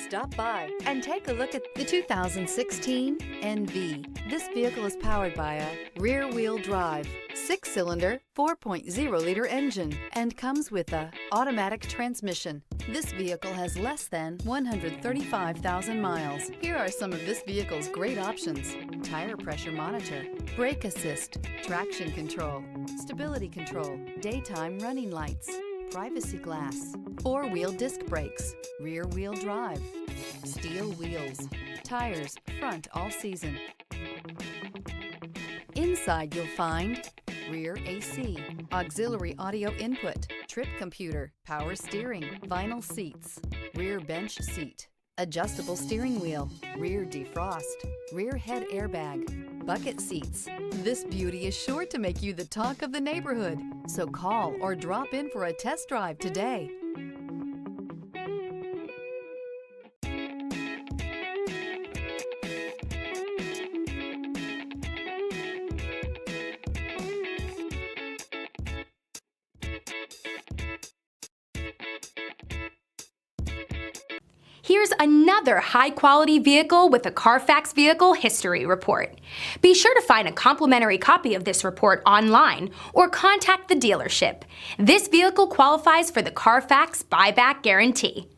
Stop by and take a look at the 2016 NV. This vehicle is powered by a rear-wheel drive, 6-cylinder, 4.0-liter engine and comes with a automatic transmission. This vehicle has less than 135,000 miles. Here are some of this vehicle's great options: tire pressure monitor, brake assist, traction control, stability control, daytime running lights, privacy glass, 4-wheel disc brakes, rear-wheel drive, steel wheels, tires front all season. Inside you'll find rear AC, auxiliary audio input, trip computer, power steering, vinyl seats, rear bench seat, adjustable steering wheel, rear defrost, rear head airbag, bucket seats. This beauty is sure to make you the talk of the neighborhood. So call or drop in for a test drive today. Here's another high-quality vehicle with a Carfax Vehicle History Report. Be sure to find a complimentary copy of this report online or contact the dealership. This vehicle qualifies for the Carfax Buyback Guarantee.